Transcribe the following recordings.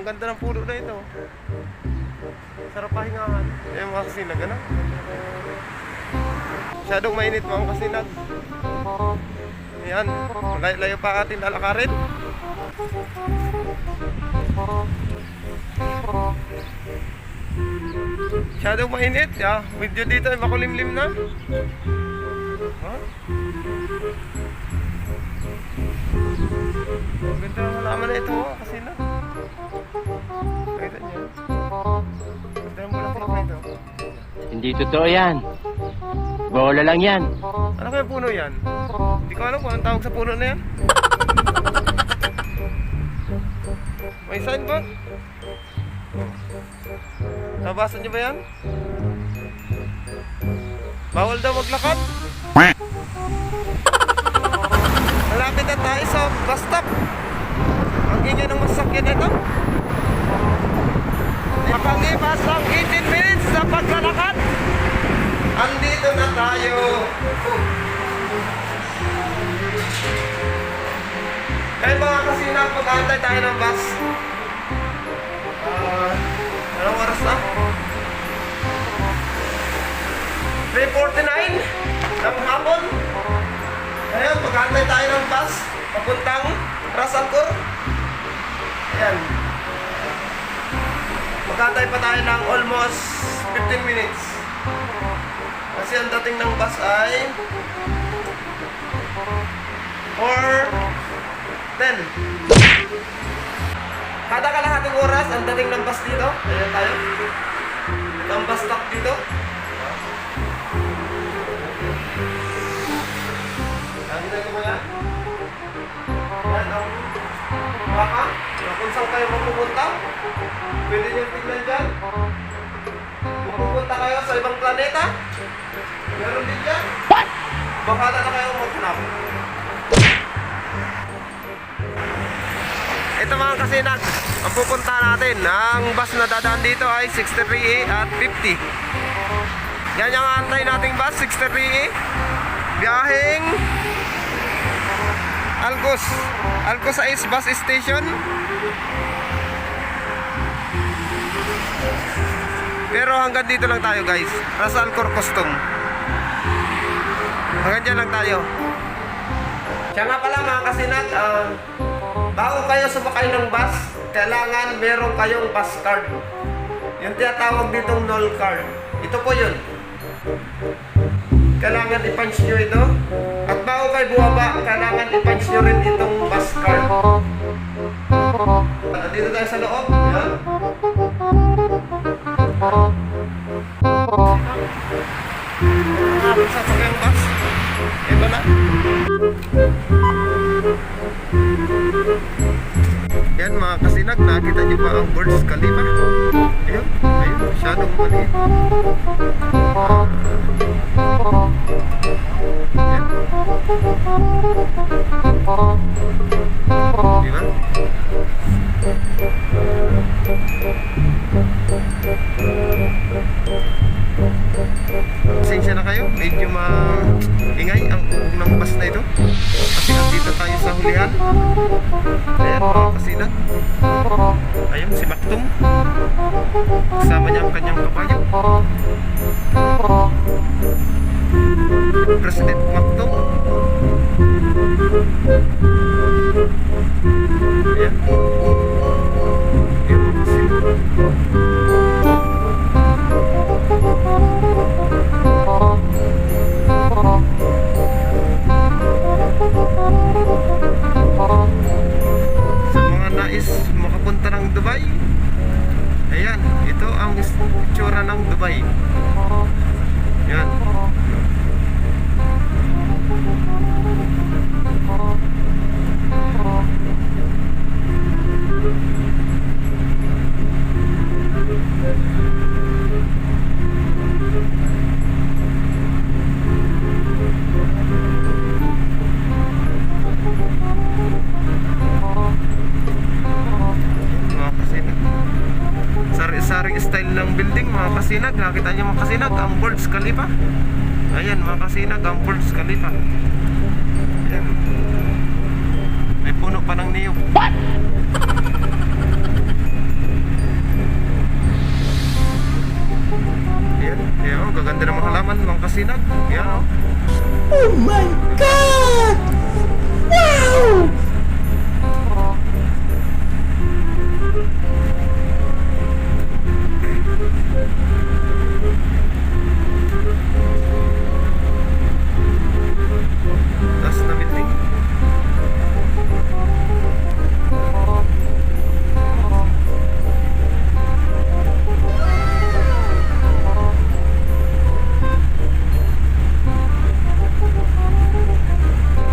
Ang ganda ng puno na ito. Sarap pahingahan. Eh mga kasinag, ano? Masyadong mainit mga kasinag. Ayan, layo pa ating lalakarin. Masyadong mainit, ya. Medyo dito ay makulimlim na. Huh? Ganda ng halaman na ito, kasinag. Nakita niyo? Ganda ng bulaklak na ito. Hindi totoo yan. Bola lang yan. Ano kaya puno yan? Hindi ko alam kung anong tawag sa puno na yan. May sign ba? Nabasa niyo ba yan? Bawal daw maglakad. Malapit na tayo sa bus stop. Ang ingay ng masakyan ito. Makalipas ang 18 minutes sa paglalakad. Andito na tayo. Kaya mga kasinag, pag-aantay tayo ng bus. Anong oras na? 3:49 ng hapon. Ayan, pag-aantay tayo ng bus papuntang Ras Al Khor. Ayan. Mag-aantay pa tayo ng almost 15 minutes. Kasi ang dating ng bus ay 4:10. Kada kalahating oras ang dating ng bus dito. Ayan tayo. Ito ang bus stop dito. Nakita ko ba yan? Yan ang mapa. Kung saan kayo mapupunta, pwede nyo tignan dyan. Mapupunta kayo sa ibang planeta, meron din dyan. Bakala na kayo maghanap. Ito mga kasinag, ang pupunta natin. Ang bus na dadaan dito ay 63A at 50. Yan yung antay nating bus, 63A. Biyaheng Alcos Ice Bus Station. Pero hanggang dito lang tayo guys, Ras Al Khor Custom. Hanggang dyan lang tayo. Siya nga pala mga kasinag, bago kayo sumakay ng bus, kailangan meron kayong bus card. Yung tinatawag ditong NOL card. Ito po yun. Kailangan i-punch nyo ito. At bago kayo buwaba, kailangan i-punch nyo rin itong bus card. Dito tayo sa loob. Yan. Sasakay ang bus. Ito na. Yan mga kasinag, nakita nyo ba ang Burj Khalifa? Ayun, masyadong maliit. Yan. Diba? Pasensya na kayo, medyo maingay ang uong ng bus na ito. Kasi nandito tayo sa hulihan. Ayan mga kasinag. Ayun si Maktum. Kasama niya ang kanyang kabayo. President Maktum. Ayan. Ayan mga kasinag. Sa mga nais makapunta ng Dubai, ayan, ito ang itsura ng Dubai. Yan. Sari-sari style ng building mga kasinag. Nakita niyo mga kasinag ang Burj Khalifa. Ayan mga kasinag ang Burj Khalifa. Ayan. May puno pa ng niyog. What? Oh my God! Wow! Taas na building.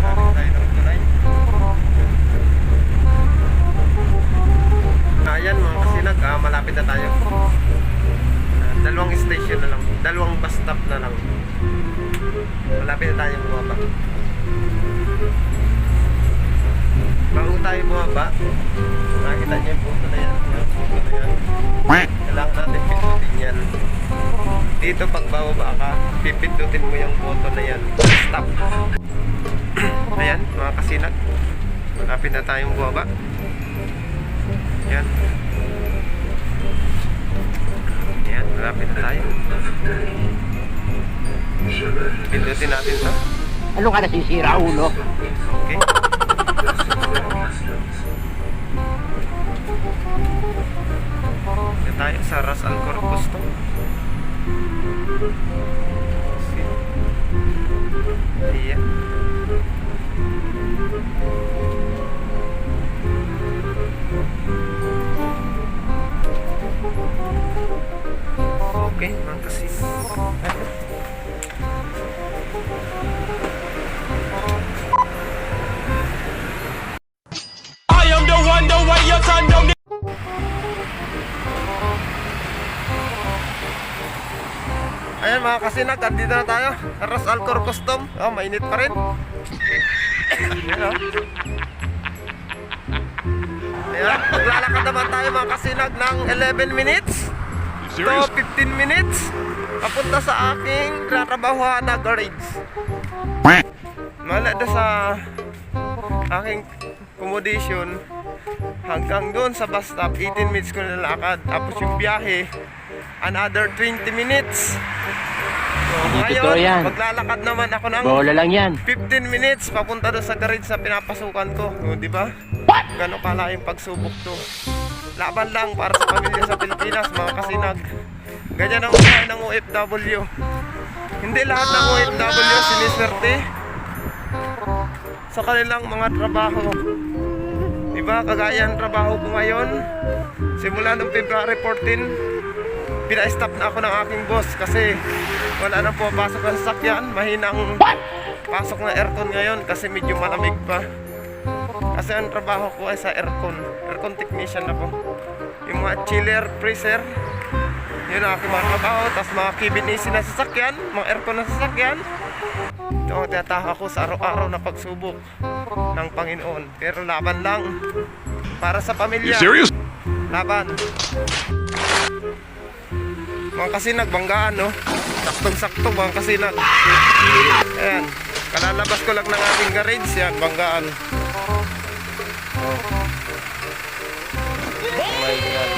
Galing tayo ng tulay. Ayan mga kasinag, malapit na tayo. Dalawang station na lang, dalawang bus stop na lang. Malapit na tayo bumaba. Bago tayo bumaba, makikita niyo yung photo na yan. Yung photo na yan. Kailangan natin pindutin yan. Dito pag bababa ka, pipindutin mo yung photo na yan. Stop. Ayan mga kasinag, malapit na tayong bumaba. Yan. Yan, malapit na tayo. Pindutin natin to. Ano ka nasisira, ulo? Okay. Yan tayo sa Ras Al Corpus to. Iya. Okay, mga kasino. I am the one, the way your son don't need. Ayan mga kasinag, dito na tayo. Ras Al Corpus to. Oh, mainit pa rin. Ayan o. Ayan, maglalakad naman tayo mga kasinag ng 11 minutes to 15 minutes papunta sa aking tratrabahuan na garage. Mala doon sa aking accommodation hanggang doon sa bus stop, 18 minutes ko nalakad. Tapos yung biyahe, another 20 minutes. So, Totoo yan. ngayon, maglalakad naman ako ng Bola lang yan. 15 minutes papunta doon sa garage na pinapasukan ko. O, di ba? Gano'n pala yung pagsubok to. Laban lang para sa pamilya sa Pilipinas, mga kasinag. Ganyan ang buhay ng OFW. Hindi lahat ng OFW siniswerte sa kanilang mga trabaho. Di ba? Kagaya ng trabaho ko ngayon. Simula noong February 14, pina-stop na ako ng aking boss kasi wala nang pumapasok ang sasakyan. Mahinang pasok na aircon ngayon kasi medyo malamig pa. Kasi ang trabaho ko ay sa aircon technician ako. Yung mga chiller, freezer, yun ang aking mga trabaho. Tapos mga cabin AC na sasakyan, mga aircon na sasakyan. Ito ang tinatahak ko sa araw-araw na pagsubok ng Panginoon. Pero laban lang para sa pamilya. Serious? Laban. Mga kasinag, banggaan, no? Saktong-sakto, mga kasinag. Ayan. Kalalabas ko lang ng ating garage. Yan, banggaan. Oh. Oh my God.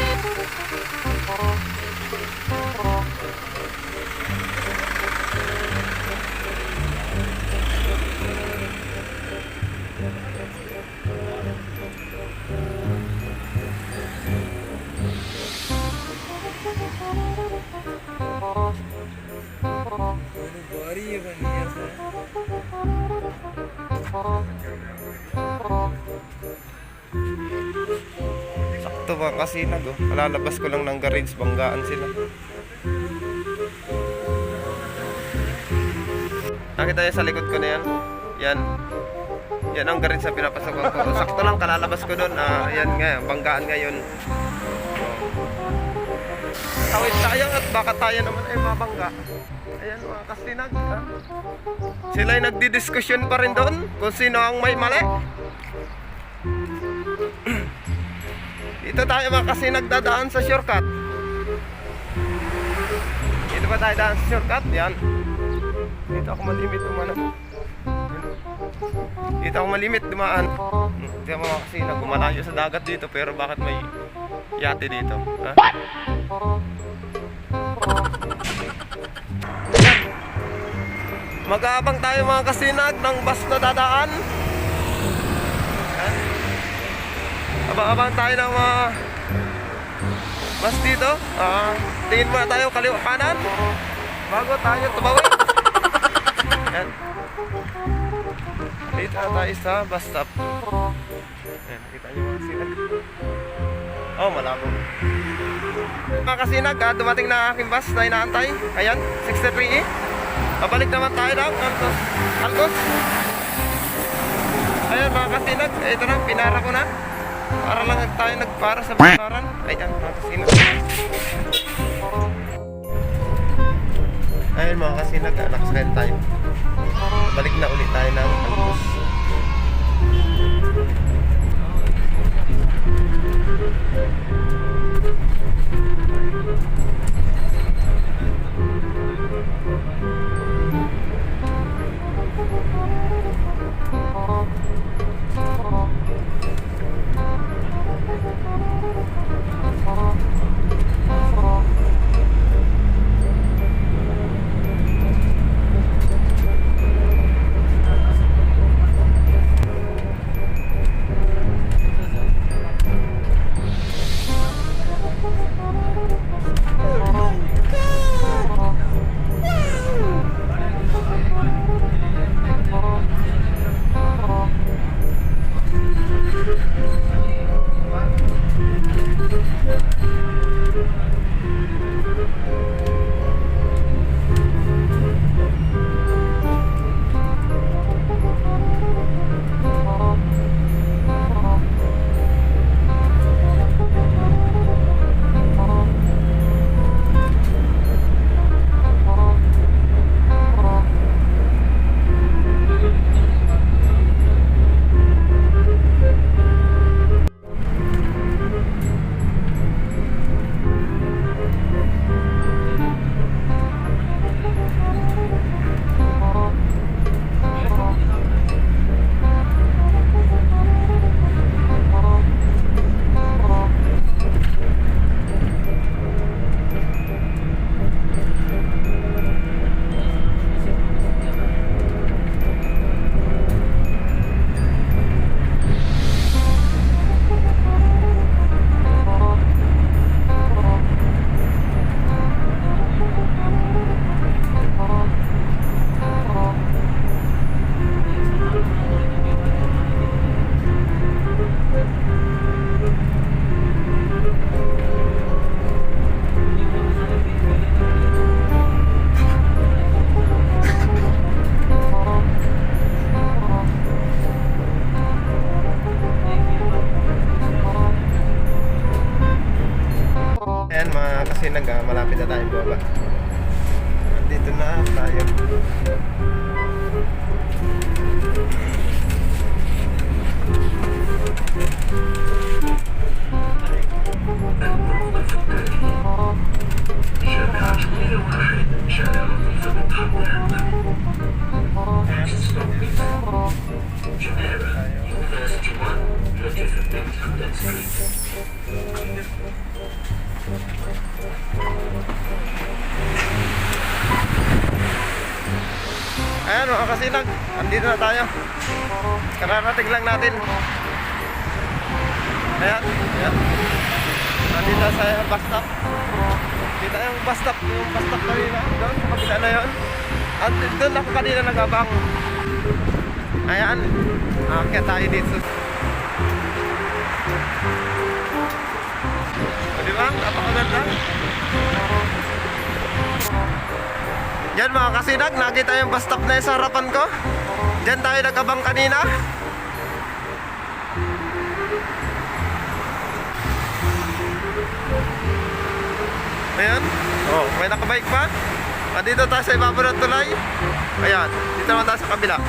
Sakto mga kasinag, oh. Kalalabas ko lang ng garage, banggaan sila. Nakita niyo sa likod ko na yan? Yan. Yan ang garage sa pinapasokan ko. Sakto lang, kalalabas ko doon. Yan nga, banggaan ngayon. Tawid tayo at baka tayo naman ay mabangga. Ayan mga kasinag. Sila'y nagdidiskusyon pa rin doon kung sino ang may mali. Dito tayo mga kasinag dadaan sa shortcut. Dito ba tayo daan sa shortcut? Yan. Dito ako malimit umano. Dito ako malimit dumaan. Dito mga kasinag, gumalayo sa dagat dito pero bakit may yate dito? Ha? Mag-aabang tayo mga kasinag ng bus na dadaan. Yan. Abang-abang tayo ng mga bus dito. Tingin muna tayo kaliwa kanan bago tayo tumawid. Yan. Dito na tayo sa bus stop. Yan, nakita niyo mga kasinag. Oh, malabo. Mga kasinag, dumating na aking bus na inaantay. Ayan, 63E. Babalik naman tayo ng Algos. Ayan mga kasinag, ito na, pinara ko na. Para lang tayo nagpara sa banaran. Ayan mga kasinag. Ayan mga kasinag, nakasakay tayo. Balik na ulit tayo ng Algos. Ayan mga kasinag, malapit na tayong baba. Dito na tayo. Ayan mga kasinag, andito na tayo. Kararating lang natin. Ayan, ayan. Nandito sa bus stop. Kita yung bus stop kanina. Doon, sa kabila na yun. At doon ako kanina nag-abang. Ayan, kaya tayo dito. O diba? Napakaganda. Yan mga kasinag, nakita yung bus stop na sa harapan ko. Diyan tayo nag-abang kanina. Ayan. Oh, may nakabike pa. Dito tayo sa ibabaw ng tulay. Ayan, dito naman tayo sa kabila.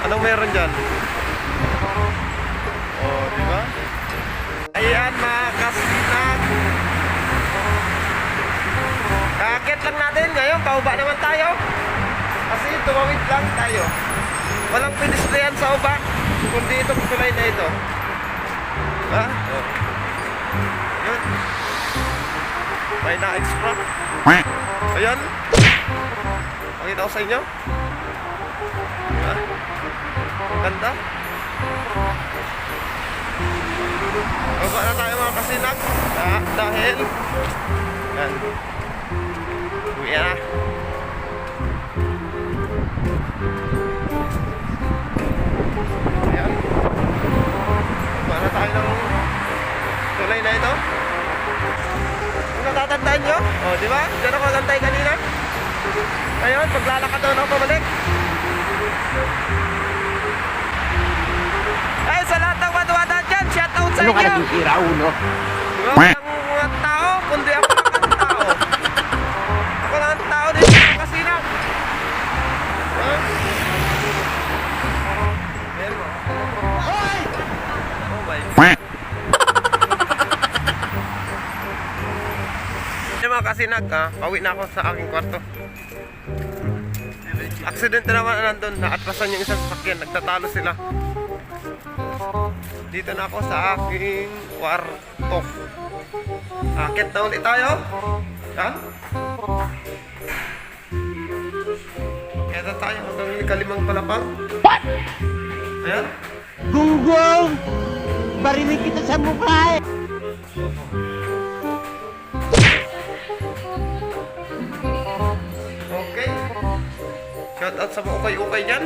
Anong meron dyan? Oh, diba? Ayan mga kasinag. Kakit lang natin ngayon, pauba naman tayo. Kasi tumawid lang tayo. Walang pedestrian sa uba, kundi itong tulay na ito. Ha? Oh. Yun. May na-extra. Ayan. Pakita ko sa inyo. Ganda. Baba na tayo mga kasinag. Dahil yan. Uwi na. Ayan. Baba na tayo ng tulay na ito. Kung natatandaan nyo, di ba? Diyan ako nagantay kanina. Ngayon, paglalakad daw na ako pabalik. Ay, sa lahat ng maduwadaan dyan, shoutout sa Ano ka inyo. nasisira, ulo? Huwag lang mga tao, kundi ako lang ang tao. Ako lang ang tao dito sa kasinag. Ha? Ayan mo. Oh my God. Yung mga kasinag, pauwi na ako sa aking kwarto. Accident na naman nandun, naatrasan yung isang sasakyan, nagtatalo sila. Dito na ako sa aking kwarto. Akit na ulit tayo. Yan. Kaya na tayo hanggang ikalimang palapag. What? Ayan. Gunggong! Barinig kita sa mukha eh! Okay. Shout out sa mga ukay-ukay dyan.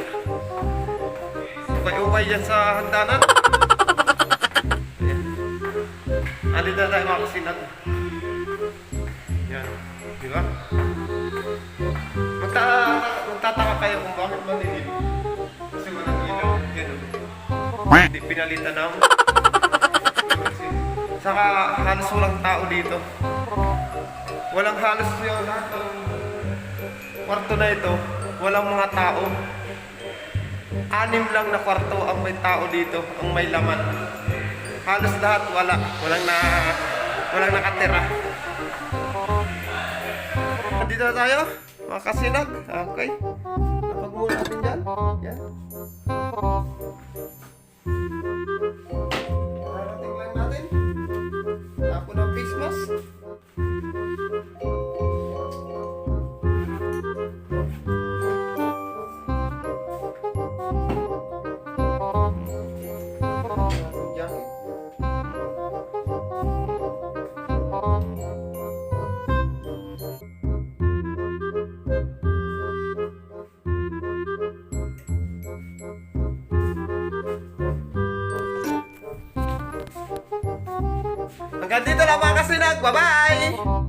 Ukay-ukay dyan sa handanan. Ayan. Alin na tayo mga kasinag. Yan. Di ba? Magtataka kayo kung bakit madilim. Kasi walang ilaw. Yan. Hindi pinalitan ng... Saka halos walang tao dito. Walang halos yung lahat ng kwarto na ito. Walang mga tao. 6 lang na kwarto ang may tao dito, ang may laman. Halos lahat wala. Walang nakatira. Dito na tayo, mga kasinag. Okay. Napag muna natin dyan. Yan. Narating lang natin. Tapo ng face mask. Hanggang dito lang mga kasinag. Bye-bye!